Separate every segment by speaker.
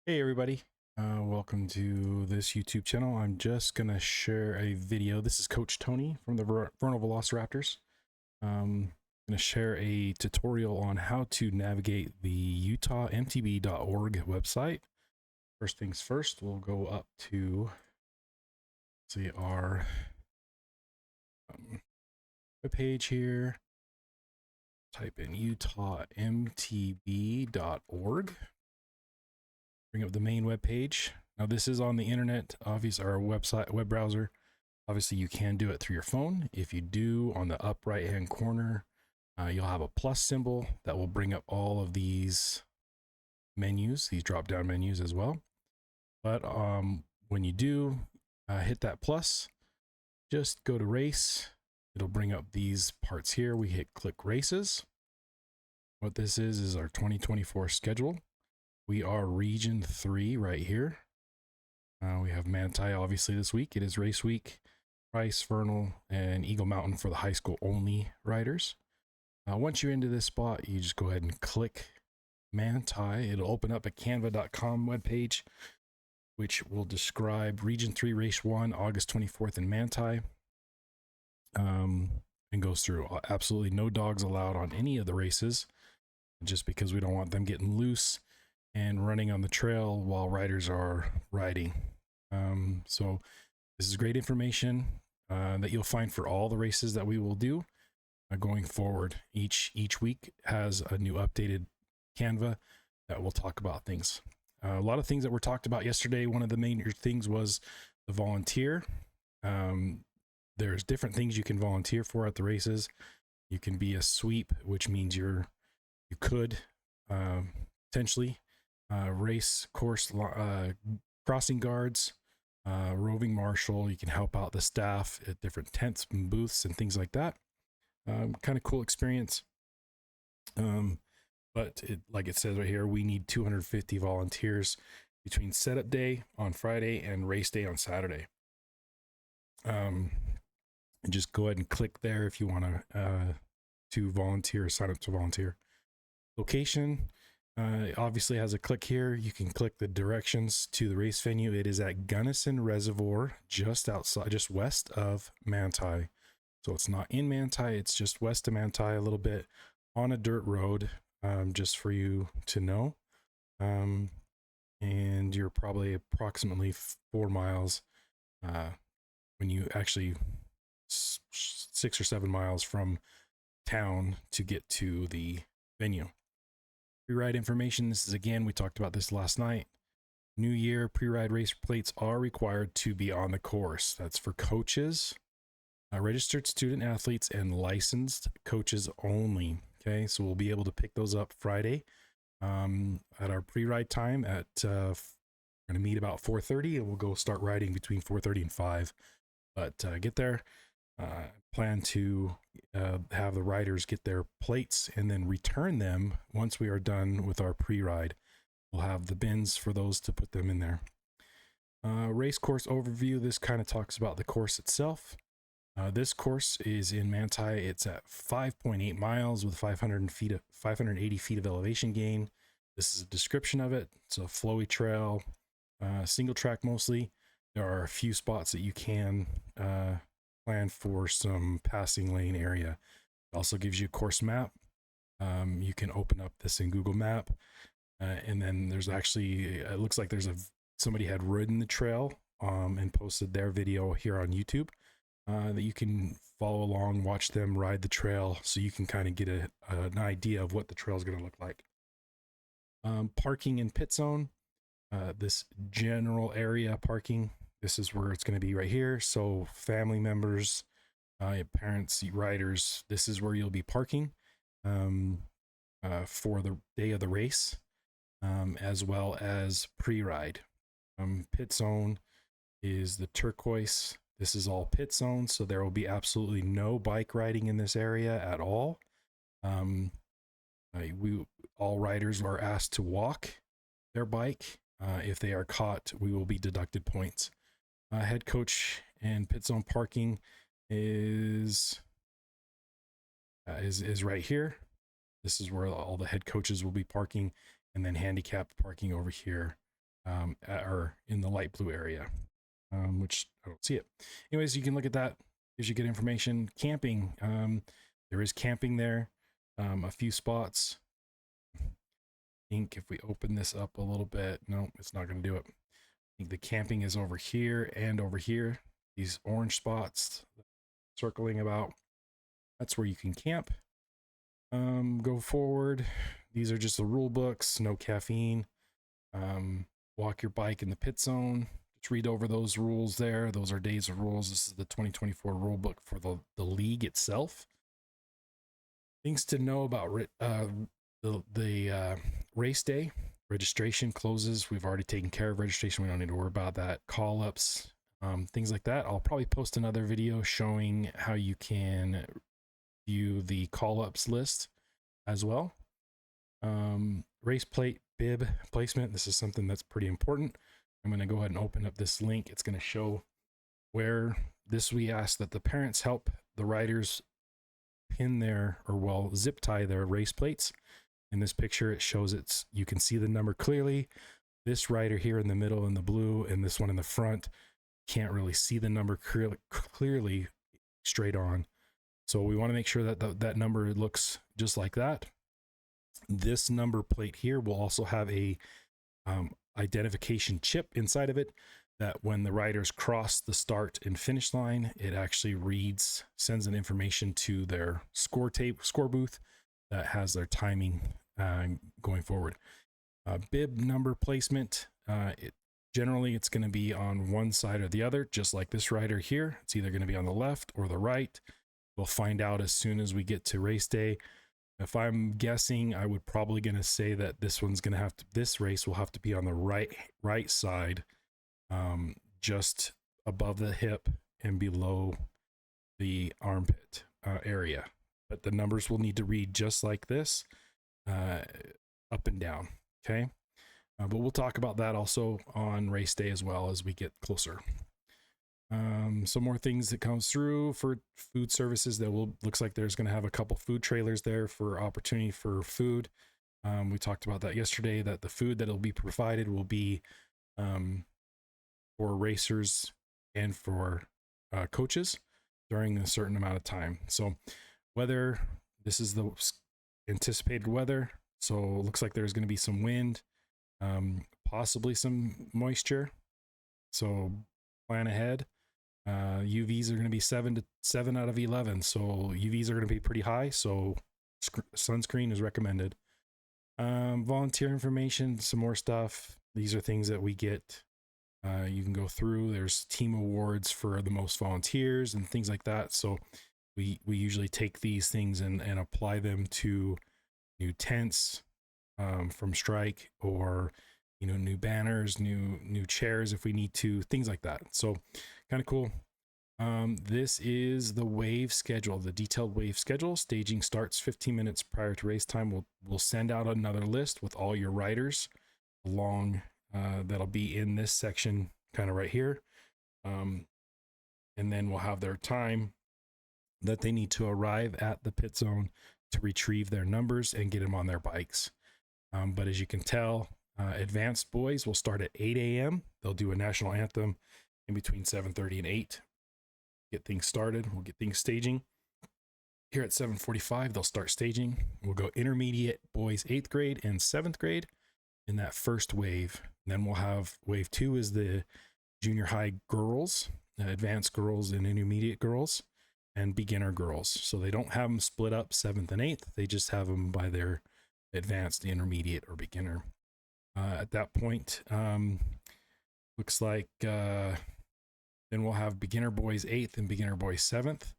Speaker 1: Hey everybody, welcome to this YouTube channel. I'm just gonna share a video. This is Coach Tony from the Vernal Velociraptors. Gonna share a tutorial on how to navigate the utahmtb.org website. First things first, we'll go up to see our webpage here. Type in utahmtb.org. Bring up the main web page. Now this is on the internet, obviously our website web browser. Obviously you can do it through your phone. If you do, on the up right hand corner, you'll have a plus symbol that will bring up all of these menus, these drop down menus as well. But when you do hit that plus, just go to race. It'll bring up these parts here. We hit click races. What this is our 2024 schedule. We are region 3 right here. We have Manti obviously this week. It is race week. Price, Vernal, and Eagle Mountain for the high school only riders. Once you're into this spot, you just go ahead and click Manti. It'll open up a canva.com webpage, which will describe Region 3 Race 1, August 24th in Manti. And goes through absolutely no dogs allowed on any of the races, just because we don't want them getting loose and running on the trail while riders are riding. So this is great information that you'll find for all the races that we will do going forward. Each week has a new updated Canva that will talk about things. A lot of things that were talked about yesterday. One of the main things was the volunteer. There's different things you can volunteer for at the races. You can be a sweep, which means you could potentially race course crossing guards, roving marshal. You can help out the staff at different tents and booths and things like that. Kind of cool experience. But like it says right here, we need 250 volunteers between setup day on Friday and race day on Saturday. And just go ahead and click there if you want to volunteer, sign up to volunteer. Location obviously has a click here. You can click the directions to the race venue. It is at Gunnison Reservoir, just west of Manti. So it's not in Manti, it's just west of Manti a little bit on a dirt road, just for you to know. And you're probably approximately 4 miles when you actually 6 or 7 miles from town to get to the venue. Pre-ride information. This is, again, we talked about this last night. New year pre-ride race plates are required to be on the course. That's for coaches, registered student athletes, and licensed coaches only. Okay, so we'll be able to pick those up Friday at our pre-ride time at we're going to meet about 4:30, and we'll go start riding between 4:30 and 5. But get there. Plan to have the riders get their plates and then return them once we are done with our pre-ride. We'll have the bins for those to put them in there. Race course overview. This kind of talks about the course itself. This course is in Manti. It's at 5.8 miles with 580 feet of elevation gain. This is a description of it. It's a flowy trail, single track mostly. There are a few spots that you can plan for some passing lane area. It also gives you a course map. You can open up this in Google Map, and then there's actually, it looks like somebody had ridden the trail and posted their video here on YouTube that you can follow along, watch them ride the trail, so you can kind of get an idea of what the trail is going to look like. Parking in pit zone. This general area parking. This is where it's going to be right here. So family members, parents, riders, this is where you'll be parking for the day of the race, as well as pre-ride. Pit zone is the turquoise. This is all pit zone, so there will be absolutely no bike riding in this area at all. All riders are asked to walk their bike. If they are caught, we will be deducted points. Head coach and pit zone parking is right here. This is where all the head coaches will be parking, and then handicap parking over here. or in the light blue area, which I don't see it. Anyways, you can look at that. Gives you good information. Camping. There is camping there. A few spots. I think if we open this up a little bit, no, it's not going to do it. I think the camping is over here and over here. These orange spots circling about. That's where you can camp. Go forward. These are just the rule books. No caffeine. Walk your bike in the pit zone. Just read over those rules there. Those are days of rules. This is the 2024 rule book for the league itself. Things to know about the race day. Registration closes. We've already taken care of registration. We don't need to worry about that. Call ups, things like that. I'll probably post another video showing how you can view the call ups list as well. Race plate bib placement. This is something that's pretty important. I'm going to go ahead and open up this link. It's going to show where we ask that the parents help the riders pin their, or well, zip tie their race plates. In this picture, it shows you can see the number clearly. This rider here in the middle in the blue and this one in the front can't really see the number clearly straight on. So we want to make sure that that number looks just like that. This number plate here will also have a identification chip inside of it that when the riders cross the start and finish line, it actually sends an information to their score booth that has their timing going forward. Bib number placement, generally it's going to be on one side or the other, just like this rider here. It's either going to be on the left or the right. We'll find out as soon as we get to race day. If I'm guessing, I would probably going to say that this race will have to be on the right side, just above the hip and below the armpit area. But the numbers will need to read just like this, up and down. Okay. But we'll talk about that also on race day as well as we get closer. Some more things that comes through for food services. Looks like there's going to have a couple food trailers there for opportunity for food. We talked about that yesterday, that the food that will be provided will be for racers and for coaches during a certain amount of time. So weather, this is the anticipated weather. So it looks like there's going to be some wind, possibly some moisture. So plan ahead. UVs are going to be 7 out of 11. So UVs are going to be pretty high. So sunscreen is recommended. Volunteer information, some more stuff. These are things that we get. You can go through. There's team awards for the most volunteers and things like that. So we usually take these things and apply them to new tents from Strike, or new banners, new chairs if we need to, things like that. So kind of cool. This is the wave schedule, the detailed wave schedule. Staging starts 15 minutes prior to race time. We'll send out another list with all your riders along. That'll be in this section kind of right here. And then we'll have their time that they need to arrive at the pit zone to retrieve their numbers and get them on their bikes. But as you can tell, advanced boys will start at 8 a.m. They'll do a national anthem in between 7:30 and 8. Get things started. We'll get things staging. Here at 7:45, they'll start staging. We'll go intermediate boys 8th grade and 7th grade in that first wave. And then we'll have wave 2 is the junior high girls, advanced girls and intermediate girls, and beginner girls. So they don't have them split up 7th and 8th. They just have them by their advanced, intermediate, or beginner. At that point, looks like then we'll have beginner boys 8th and beginner boys 7th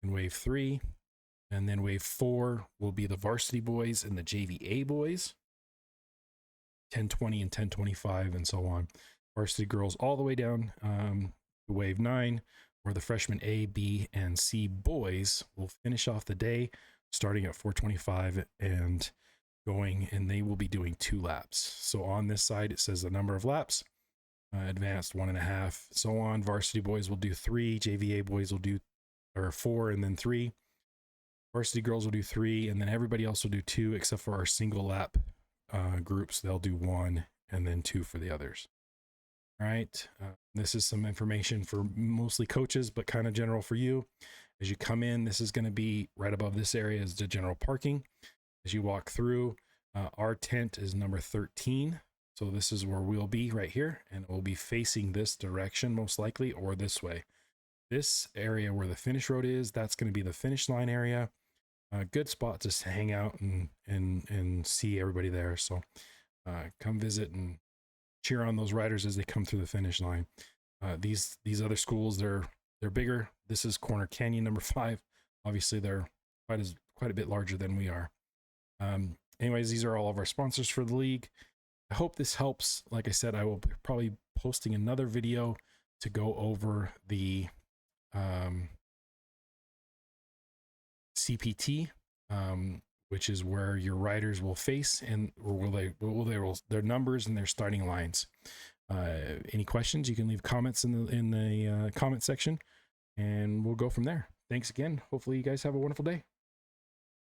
Speaker 1: in wave 3. And then wave 4 will be the varsity boys and the JVA boys, 1020 and 1025 and so on. Varsity girls all the way down to wave 9, where the freshman A, B, and C boys will finish off the day starting at 4:25 and going, and they will be doing 2 laps. So on this side, it says the number of laps, advanced 1.5, so on. Varsity boys will do 3, JVA boys will do 4 and then 3. Varsity girls will do 3, and then everybody else will do 2, except for our single lap groups. They'll do 1, and then 2 for the others. All right. This is some information for mostly coaches, but kind of general for you. As you come in, this is going to be right above this area is the general parking. As you walk through, our tent is number 13. So this is where we'll be right here, and we'll be facing this direction most likely, or this way. This area where the finish road is, that's going to be the finish line area. A good spot to hang out and see everybody there. So come visit and cheer on those riders as they come through the finish line. These other schools, they're bigger. This is Corner Canyon number 5. Obviously, they're quite a bit larger than we are. Anyways, these are all of our sponsors for the league. I hope this helps. Like I said, I will be probably posting another video to go over the CPT, which is where your riders will face and their numbers and their starting lines. Any questions, you can leave comments in the comment section, and we'll go from there. Thanks again. Hopefully you guys have a wonderful day.